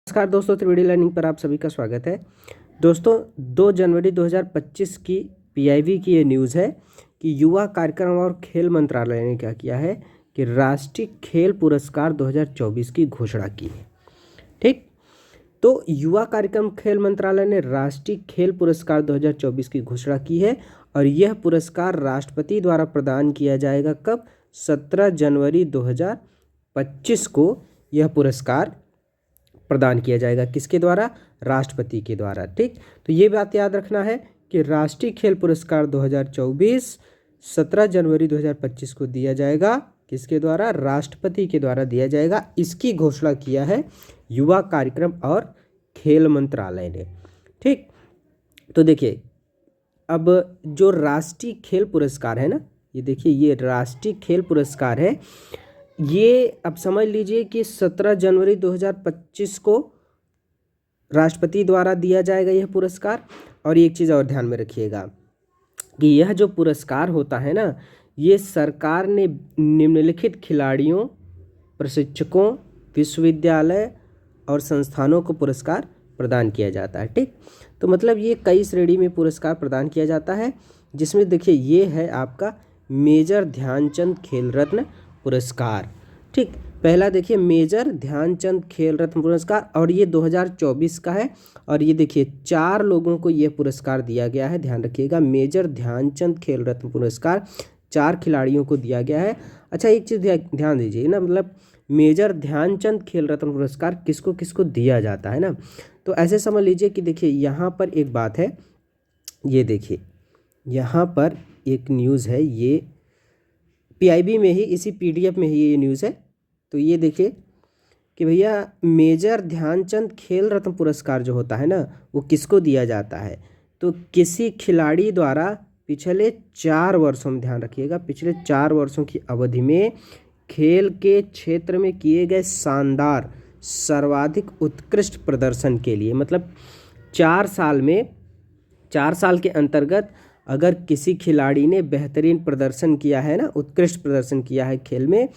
नमस्कार दोस्तों, त्रिवेणी लर्निंग पर आप सभी का स्वागत है। दोस्तों 2 जनवरी 2025 की पीआईबी की ये न्यूज़ है कि युवा कार्यक्रम और खेल मंत्रालय ने क्या किया है कि राष्ट्रीय खेल पुरस्कार 2024 की घोषणा की है। ठीक, तो युवा कार्यक्रम खेल मंत्रालय ने राष्ट्रीय खेल पुरस्कार 2024 की घोषणा की है और यह पुरस्कार राष्ट्रपति द्वारा प्रदान किया जाएगा। कब? 17 जनवरी 2025 को यह पुरस्कार प्रदान किया जाएगा। किसके द्वारा? राष्ट्रपति के द्वारा। ठीक, तो ये बात याद रखना है कि राष्ट्रीय खेल पुरस्कार 2024 17 जनवरी 2025 को दिया जाएगा। किसके द्वारा? राष्ट्रपति के द्वारा दिया जाएगा। इसकी घोषणा किया है युवा कार्यक्रम और खेल मंत्रालय ने। ठीक, तो देखिए अब जो राष्ट्रीय खेल पुरस्कार है ना, ये देखिए ये राष्ट्रीय खेल पुरस्कार है। ये अब समझ लीजिए कि 17 जनवरी 2025 को राष्ट्रपति द्वारा दिया जाएगा यह पुरस्कार। और एक चीज़ और ध्यान में रखिएगा कि यह जो पुरस्कार होता है ना, ये सरकार ने निम्नलिखित खिलाड़ियों, प्रशिक्षकों, विश्वविद्यालय और संस्थानों को पुरस्कार प्रदान किया जाता है। ठीक, तो मतलब ये कई श्रेणी में पुरस्कार प्रदान किया जाता है, जिसमें देखिए ये है आपका मेजर ध्यानचंद खेल रत्न पुरस्कार। ठीक, पहला देखिए मेजर ध्यानचंद खेल रत्न पुरस्कार और ये 2024 का है। और ये देखिए 4 लोगों को ये पुरस्कार दिया गया है। ध्यान रखिएगा, मेजर ध्यानचंद खेल रत्न पुरस्कार 4 खिलाड़ियों को दिया गया है। अच्छा, एक चीज़ ध्यान दीजिए ना, मतलब मेजर ध्यानचंद खेल रत्न पुरस्कार किसको किसको दिया जाता है ना, तो ऐसे समझ लीजिए कि देखिए यहाँ पर एक बात है, ये देखिए यहाँ पर एक न्यूज़ है, ये पीआईबी में ही, इसी पीडीएफ में ही ये न्यूज़ है। तो ये देखिए कि भैया मेजर ध्यानचंद खेल रत्न पुरस्कार जो होता है ना, वो किसको दिया जाता है? तो किसी खिलाड़ी द्वारा पिछले 4 वर्षों में, ध्यान रखिएगा, पिछले 4 वर्षों की अवधि में खेल के क्षेत्र में किए गए शानदार सर्वाधिक उत्कृष्ट प्रदर्शन के लिए, मतलब 4 साल में, 4 साल के अंतर्गत अगर किसी खिलाड़ी ने बेहतरीन प्रदर्शन किया है ना, उत्कृष्ट प्रदर्शन किया है खेल में,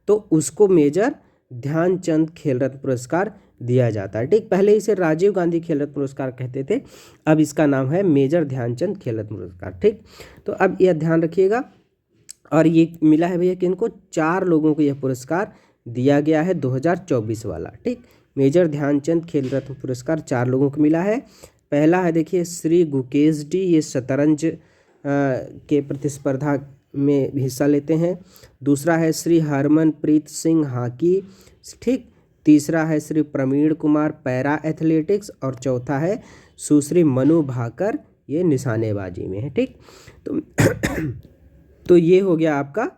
तो उसको मेजर ध्यानचंद खेल रत्न पुरस्कार दिया जाता है। ठीक, पहले इसे राजीव गांधी खेल रत्न पुरस्कार कहते थे, अब इसका नाम है मेजर ध्यानचंद खेल रत्न पुरस्कार। ठीक, तो अब यह ध्यान रखिएगा। और ये मिला है भैया कि इनको 4 लोगों को यह पुरस्कार दिया गया है 2024 वाला। ठीक, मेजर ध्यानचंद खेल रत्न पुरस्कार 4 लोगों को मिला है। पहला है देखिए श्री गुकेश डी, ये शतरंज के प्रतिस्पर्धा में हिस्सा लेते हैं। दूसरा है श्री हरमनप्रीत सिंह हॉकी। ठीक, तीसरा है श्री प्रवीण कुमार पैरा एथलेटिक्स और चौथा है सुश्री मनु भाकर, ये निशानेबाजी में है। ठीक, तो ये हो गया आपका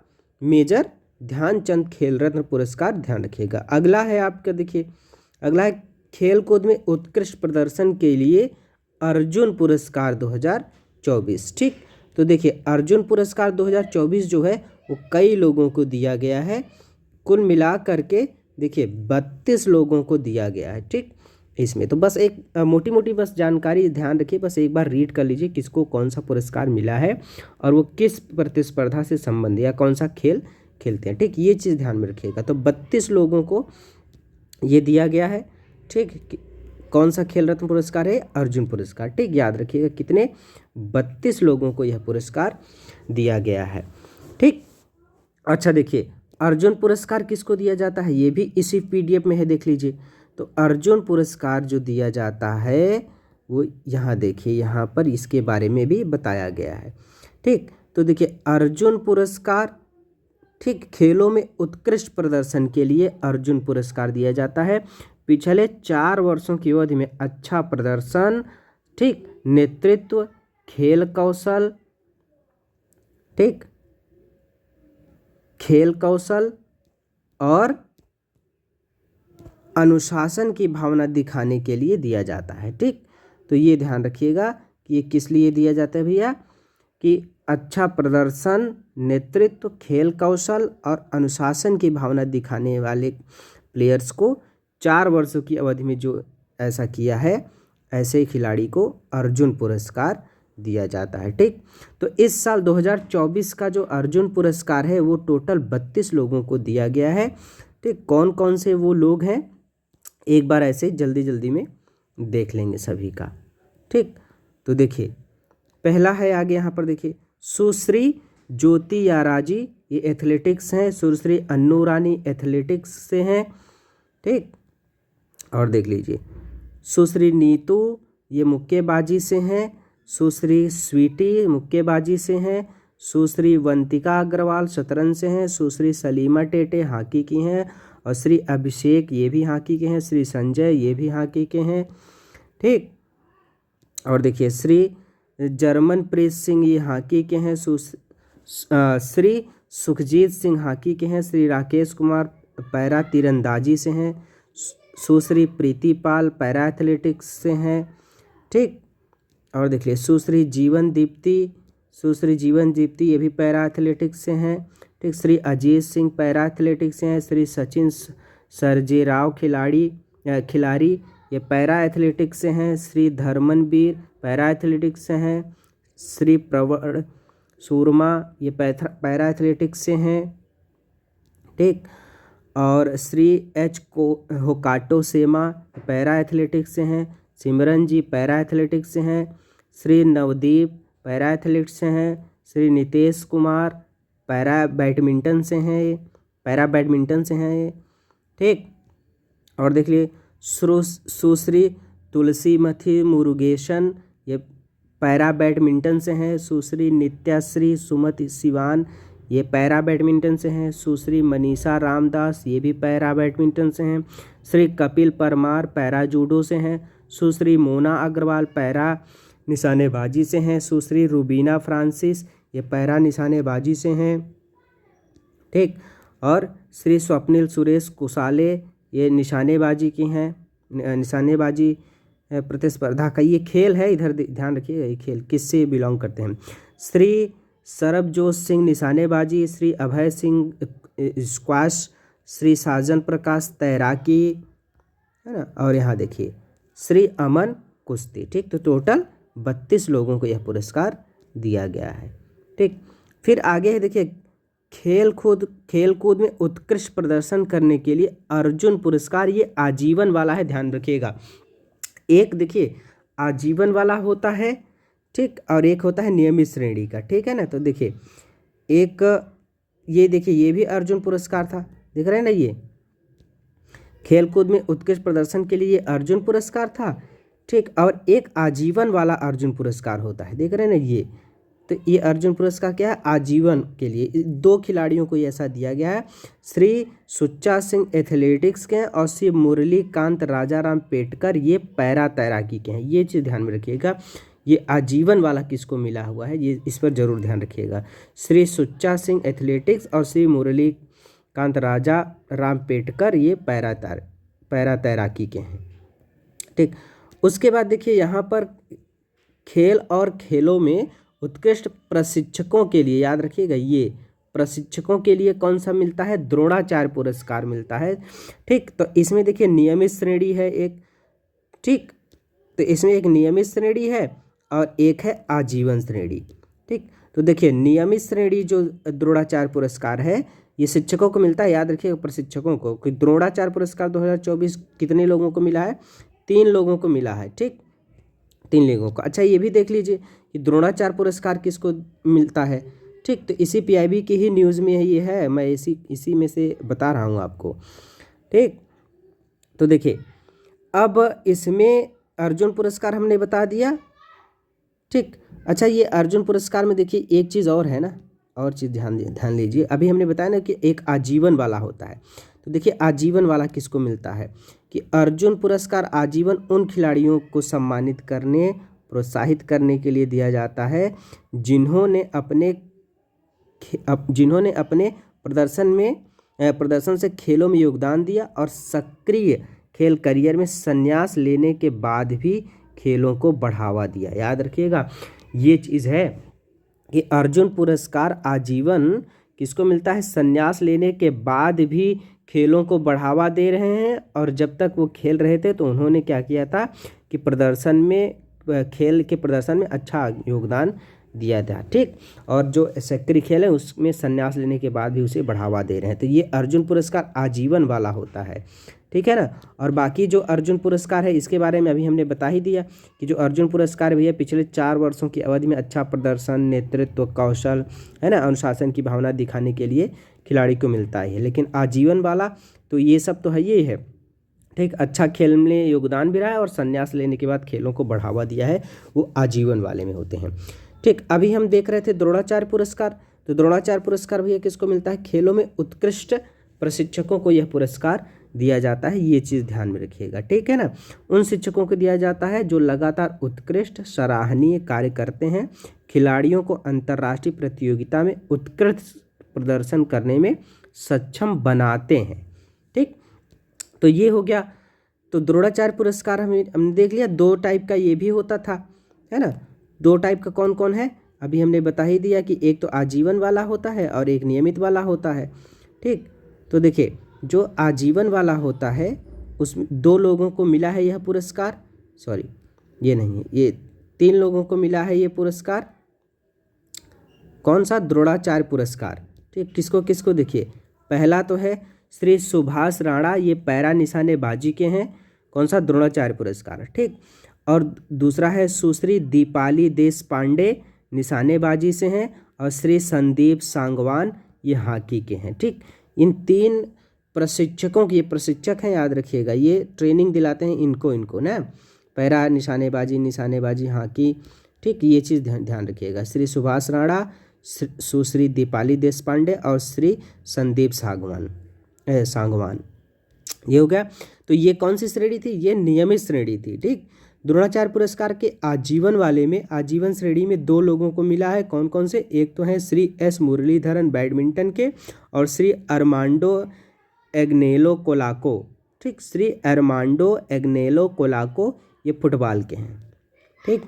मेजर ध्यानचंद खेल रत्न पुरस्कार। ध्यान रखिएगा। अगला है आपका, देखिए अगला है खेल कूद में उत्कृष्ट प्रदर्शन के लिए अर्जुन पुरस्कार 2024। ठीक, तो देखिए अर्जुन पुरस्कार 2024 जो है वो कई लोगों को दिया गया है, कुल मिला करके देखिए 32 लोगों को दिया गया है। ठीक, इसमें तो बस एक मोटी मोटी बस जानकारी ध्यान रखिए, बस एक बार रीड कर लीजिए किसको कौन सा पुरस्कार मिला है और वो किस प्रतिस्पर्धा से संबंधित या कौन सा खेल खेलते हैं। ठीक, ये चीज़ ध्यान में रखिएगा। तो 32 लोगों को ये दिया गया है। ठीक, कौन सा खेल रत्न पुरस्कार है? अर्जुन पुरस्कार। ठीक, याद रखिएगा कितने? 32 लोगों को यह पुरस्कार दिया गया है। ठीक, अच्छा देखिए अर्जुन पुरस्कार किसको दिया जाता है, ये भी इसी पीडीएफ में है, देख लीजिए। तो अर्जुन पुरस्कार जो दिया जाता है वो यहाँ देखिए, यहाँ पर इसके बारे में भी बताया गया है। ठीक, तो देखिए अर्जुन पुरस्कार, ठीक, खेलों में उत्कृष्ट प्रदर्शन के लिए अर्जुन पुरस्कार दिया जाता है। पिछले 4 वर्षों की अवधि में अच्छा प्रदर्शन, ठीक, नेतृत्व, खेल कौशल, ठीक, खेल कौशल और अनुशासन की भावना दिखाने के लिए दिया जाता है। ठीक, तो ये ध्यान रखिएगा कि ये किस लिए दिया जाता है भैया, कि अच्छा प्रदर्शन, नेतृत्व, खेल कौशल और अनुशासन की भावना दिखाने वाले प्लेयर्स को 4 वर्षों की अवधि में जो ऐसा किया है, ऐसे खिलाड़ी को अर्जुन पुरस्कार दिया जाता है। ठीक, तो इस साल 2024 का जो अर्जुन पुरस्कार है वो टोटल 32 लोगों को दिया गया है। ठीक, कौन कौन से वो लोग हैं एक बार ऐसे जल्दी जल्दी में देख लेंगे सभी का। ठीक, तो देखिए पहला है आगे यहाँ पर देखिए सुश्री ज्योति याराजी, ये एथलेटिक्स हैं। सुश्री अन्नू रानी एथलेटिक्स से हैं। ठीक, और देख लीजिए सुश्री नीतू ये मुक्केबाजी से हैं। सुश्री स्वीटी मुक्केबाजी से हैं। सुश्री वंतिका अग्रवाल शतरंज से हैं। सुश्री सलीमा टेटे हॉकी की हैं। और श्री अभिषेक ये भी हॉकी के हैं। श्री संजय ये भी हॉकी के हैं। ठीक, और देखिए श्री जर्मनप्रीत सिंह ये हॉकी के हैं। श्री सुखजीत सिंह हॉकी के हैं। श्री राकेश कुमार पैरा तीरंदाजी से हैं। सुश्री प्रीति पाल पैरा एथलेटिक्स से हैं। ठीक, और देखिए सुश्री जीवन दीप्ति ये भी पैरा एथलेटिक्स से हैं। ठीक, श्री अजीत सिंह पैरा एथलेटिक्स से हैं। श्री सचिन सरजेराव खिलाड़ी ये पैरा एथलेटिक्स से हैं। श्री धर्मनवीर पैरा एथलेटिक्स से हैं। श्री प्रवण सूरमा ये पैरा एथलेटिक्स से हैं। ठीक, और श्री होकाटो सेमा पैरा एथलेटिक्स से हैं। सिमरन जी पैरा एथलेटिक्स से हैं। श्री नवदीप पैरा एथलेटिक्स से हैं। श्री नितेश कुमार पैरा बैडमिंटन से हैं। ठीक, और देख लिए सुश्री तुलसीमथी मुरुगेशन ये पैरा बैडमिंटन से हैं। सुश्री नित्याश्री सुमति सिवान ये पैरा बैडमिंटन से हैं। सुश्री मनीषा रामदास ये भी पैरा बैडमिंटन से हैं। श्री कपिल परमार पैरा जूडो से हैं। सुश्री मोना अग्रवाल पैरा निशानेबाजी से हैं। सुश्री रुबीना फ्रांसिस ये पैरा निशानेबाजी से हैं। ठीक, और श्री स्वप्निल सुरेश कुसाले ये निशानेबाजी की हैं। निशानेबाजी प्रतिस्पर्धा का ये खेल है, इधर ध्यान रखिए ये खेल किससे बिलोंग करते हैं। श्री सरबजोत सिंह निशानेबाजी। श्री अभय सिंह स्क्वाश। श्री साजन प्रकाश तैराकी है ना। और यहाँ देखिए श्री अमन कुश्ती। ठीक, तो टोटल 32 लोगों को यह पुरस्कार दिया गया है। ठीक, फिर आगे है देखिए खेलकूद में उत्कृष्ट प्रदर्शन करने के लिए अर्जुन पुरस्कार, ये आजीवन वाला है, ध्यान रखिएगा। एक देखिए आजीवन वाला होता है, ठीक, और एक होता है नियमित श्रेणी का। ठीक है ना, तो देखिए एक ये देखिए ये भी अर्जुन पुरस्कार था, देख रहे हैं ना, ये खेलकूद में उत्कृष्ट प्रदर्शन के लिए अर्जुन पुरस्कार था। ठीक, और एक आजीवन वाला अर्जुन पुरस्कार होता है, देख रहे हैं ना ये। तो ये अर्जुन पुरस्कार क्या है, आजीवन के लिए 2 खिलाड़ियों को ऐसा दिया गया है। श्री सुच्चा सिंह एथलेटिक्स के हैं और श्री मुरली कांत राजाराम पेटकर ये पैरा तैराकी के हैं। ये चीज़ ध्यान में रखिएगा, ये आजीवन वाला किसको मिला हुआ है, ये इस पर जरूर ध्यान रखिएगा। श्री सुच्चा सिंह एथलेटिक्स और श्री मुरली कांत राजा राम पेटकर ये पैरा तैराकी के हैं। ठीक, उसके बाद देखिए यहाँ पर खेल और खेलों में उत्कृष्ट प्रशिक्षकों के लिए, याद रखिएगा, ये प्रशिक्षकों के लिए कौन सा मिलता है, द्रोणाचार्य पुरस्कार मिलता है। ठीक, तो इसमें देखिए नियमित श्रेणी है एक। ठीक, तो इसमें एक नियमित श्रेणी है और एक है आजीवन श्रेणी। ठीक, तो देखिए नियमित श्रेणी जो द्रोणाचार्य पुरस्कार है ये शिक्षकों को मिलता है, याद रखिएगा प्रशिक्षकों को। कि द्रोणाचार्य पुरस्कार 2024 कितने लोगों को मिला है, 3 लोगों को मिला है। ठीक, 3 लोगों को। अच्छा, ये भी देख लीजिए कि द्रोणाचार्य पुरस्कार किसको मिलता है। ठीक, तो इसी पीआईबी की ही न्यूज़ में ये है, मैं इसी में से बता रहा हूँ आपको। ठीक, तो देखिए अब इसमें अर्जुन पुरस्कार हमने बता दिया। ठीक, अच्छा, ये अर्जुन पुरस्कार में देखिए एक चीज़ और है ना, और चीज़ ध्यान लीजिए। अभी हमने बताया ना कि एक आजीवन वाला होता है, तो देखिए आजीवन वाला किसको मिलता है कि अर्जुन पुरस्कार आजीवन उन खिलाड़ियों को सम्मानित करने, प्रोत्साहित करने के लिए दिया जाता है जिन्होंने अपने प्रदर्शन से खेलों में योगदान दिया और सक्रिय खेल करियर में संन्यास लेने के बाद भी खेलों को बढ़ावा दिया। याद रखिएगा ये चीज़ है कि अर्जुन पुरस्कार आजीवन किसको मिलता है, संन्यास लेने के बाद भी खेलों को बढ़ावा दे रहे हैं। और जब तक वो खेल रहे थे तो उन्होंने क्या किया था कि खेल के प्रदर्शन में अच्छा योगदान दिया था, ठीक। और जो सक्रिय खेल है उसमें संन्यास लेने के बाद भी उसे बढ़ावा दे रहे हैं। तो ये अर्जुन पुरस्कार आजीवन वाला होता है, ठीक है ना। और बाकी जो अर्जुन पुरस्कार है इसके बारे में अभी हमने बता ही दिया कि जो अर्जुन पुरस्कार भैया पिछले 4 वर्षों की अवधि में अच्छा प्रदर्शन, नेतृत्व कौशल, है ना, अनुशासन की भावना दिखाने के लिए खिलाड़ी को मिलता है। लेकिन आजीवन वाला तो ये सब तो है ही है, ठीक। अच्छा खेल में योगदान भी रहा है और संन्यास लेने के बाद खेलों को बढ़ावा दिया है, वो आजीवन वाले में होते हैं, ठीक। अभी हम देख रहे थे द्रोणाचार्य पुरस्कार। तो द्रोणाचार्य पुरस्कार भैया किसको मिलता है? खेलों में उत्कृष्ट प्रशिक्षकों को यह पुरस्कार दिया जाता है, ये चीज़ ध्यान में रखिएगा, ठीक है ना। उन शिक्षकों को दिया जाता है जो लगातार उत्कृष्ट सराहनीय कार्य करते हैं, खिलाड़ियों को अंतर्राष्ट्रीय प्रतियोगिता में उत्कृष्ट प्रदर्शन करने में सक्षम बनाते हैं, ठीक। तो ये हो गया। तो द्रोणाचार्य पुरस्कार हमने देख लिया, 2 टाइप का ये भी होता था, है ना। 2 टाइप का कौन कौन है अभी हमने बता ही दिया कि एक तो आजीवन वाला होता है और एक नियमित वाला होता है, ठीक। तो देखिए जो आजीवन वाला होता है उसमें 2 लोगों को मिला है यह पुरस्कार, सॉरी ये नहीं है, ये 3 लोगों को मिला है ये पुरस्कार। कौन सा? द्रोणाचार्य पुरस्कार, ठीक। किसको किसको? देखिए पहला तो है श्री सुभाष राणा, ये पैरा निशानेबाजी के हैं। कौन सा? द्रोणाचार्य पुरस्कार, ठीक। और दूसरा है सुश्री दीपाली देश पांडे, निशानेबाजी से हैं। और श्री संदीप सांगवान, ये हॉकी के हैं, ठीक। इन 3 प्रशिक्षकों की, ये प्रशिक्षक हैं याद रखिएगा, ये ट्रेनिंग दिलाते हैं इनको ना, पैरा निशानेबाजी हॉकी, ठीक। ये चीज़ ध्यान रखिएगा। श्री सुभाष राणा, सुश्री दीपाली देश पांडे और श्री संदीप सांगवान, ये हो गया। तो ये कौन सी श्रेणी थी? ये नियमित श्रेणी थी, ठीक। द्रोणाचार्य पुरस्कार के आजीवन वाले में, आजीवन श्रेणी में 2 लोगों को मिला है। कौन कौन से? एक तो है श्री एस मुरलीधरन बैडमिंटन के और श्री अरमांडो एग्नेलो कोलाको, ठीक। श्री अरमांडो एग्नेलो कोलाको ये फुटबॉल के हैं, ठीक।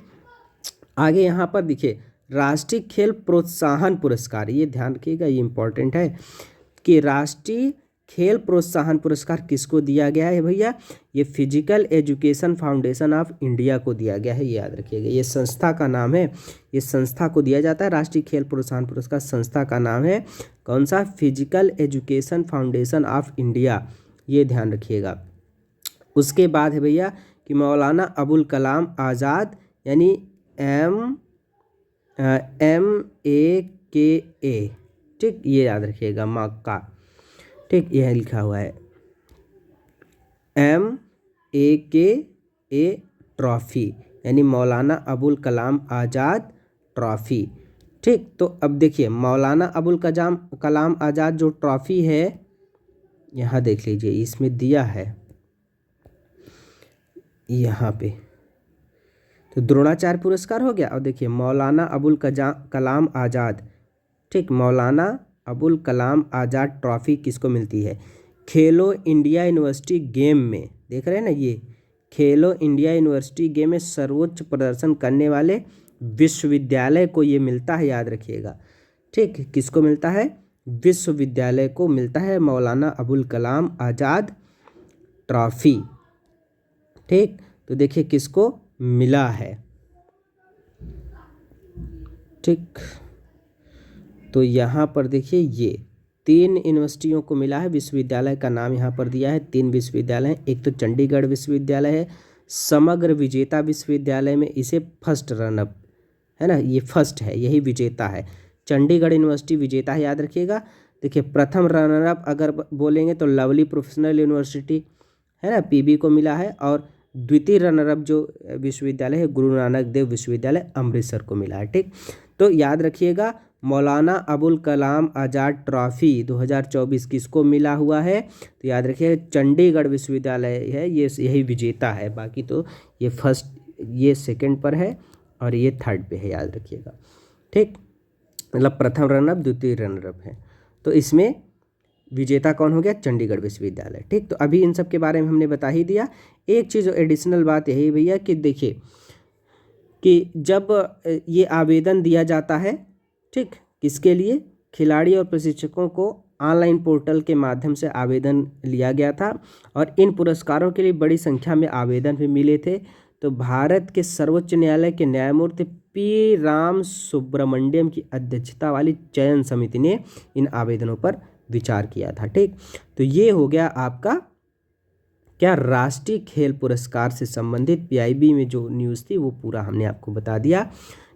आगे यहाँ पर देखिए राष्ट्रीय खेल प्रोत्साहन पुरस्कार, ये ध्यान रखिएगा, ये इंपॉर्टेंट है कि राष्ट्रीय खेल प्रोत्साहन पुरस्कार किसको दिया गया है भैया? ये physical education foundation of India को दिया गया है, ये याद रखिएगा। ये संस्था का नाम है, ये संस्था को दिया जाता है राष्ट्रीय खेल प्रोत्साहन पुरस्कार। संस्था का नाम है कौन सा? Physical education foundation of India, ये ध्यान रखिएगा। उसके बाद है भैया कि मौलाना अबुल कलाम आज़ाद, यानी MAKA, ठीक, ये याद रखिएगा, मक्का, ठीक, यह लिखा हुआ है MAKA ट्रॉफी, यानी मौलाना अबुल कलाम आज़ाद ट्रॉफी, ठीक। तो अब देखिए मौलाना अबुल कलाम आज़ाद जो ट्रॉफी है, यहाँ देख लीजिए इसमें दिया है यहाँ पे, तो द्रोणाचार्य पुरस्कार हो गया। और देखिए मौलाना अबुल कलाम आज़ाद, ठीक, मौलाना अबुल कलाम आज़ाद ट्रॉफी किसको मिलती है? खेलो इंडिया यूनिवर्सिटी गेम में, देख रहे हैं ना, ये खेलो इंडिया यूनिवर्सिटी गेम में सर्वोच्च प्रदर्शन करने वाले विश्वविद्यालय को ये मिलता है, याद रखिएगा, ठीक। किसको मिलता है? विश्वविद्यालय को मिलता है मौलाना अबुल कलाम आज़ाद ट्रॉफी, ठीक। तो देखिए किसको मिला है, ठीक। तो यहाँ पर देखिए ये 3 यूनिवर्सिटियों को मिला है, विश्वविद्यालय का नाम यहाँ पर दिया है। 3 विश्वविद्यालय हैं, एक तो चंडीगढ़ विश्वविद्यालय है, समग्र विजेता विश्वविद्यालय में इसे फर्स्ट रनअप है ना, ये फर्स्ट है, यही विजेता है। चंडीगढ़ यूनिवर्सिटी विजेता है, याद रखिएगा। देखिए प्रथम रनरअप अगर बोलेंगे तो लवली प्रोफेशनल यूनिवर्सिटी है ना, PB को मिला है। और द्वितीय रनरअप जो विश्वविद्यालय है गुरु नानक देव विश्वविद्यालय अमृतसर को मिला है, ठीक। तो याद रखिएगा मौलाना अबुल कलाम आज़ाद ट्रॉफी 2024 किसको मिला हुआ है? तो याद रखिए चंडीगढ़ विश्वविद्यालय है, ये यही विजेता है। बाकी तो ये फर्स्ट, ये सेकंड पर है और ये थर्ड पे है, याद रखिएगा, ठीक। मतलब प्रथम रनअप द्वितीय रनअप है, तो इसमें विजेता कौन हो गया? चंडीगढ़ विश्वविद्यालय, ठीक। तो अभी इन सब के बारे में हमने बता ही दिया। एक चीज़ एडिशनल बात यही भैया कि देखिए कि जब ये आवेदन दिया जाता है, ठीक, किसके लिए? खिलाड़ी और प्रशिक्षकों को ऑनलाइन पोर्टल के माध्यम से आवेदन लिया गया था और इन पुरस्कारों के लिए बड़ी संख्या में आवेदन भी मिले थे। तो भारत के सर्वोच्च न्यायालय के न्यायमूर्ति पी राम सुब्रमण्यम की अध्यक्षता वाली चयन समिति ने इन आवेदनों पर विचार किया था। ठीक, तो ये हो गया आपका क्या राष्ट्रीय खेल पुरस्कार से संबंधित पीआईबी में जो न्यूज़ थी वो पूरा हमने आपको बता दिया।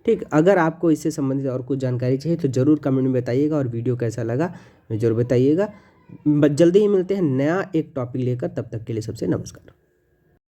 ठीक, अगर आपको इससे संबंधित और कुछ जानकारी चाहिए तो ज़रूर कमेंट में बताइएगा, और वीडियो कैसा लगा मैं ज़रूर बताइएगा। जल्दी ही मिलते हैं नया एक टॉपिक लेकर, तब तक के लिए सबसे नमस्कार।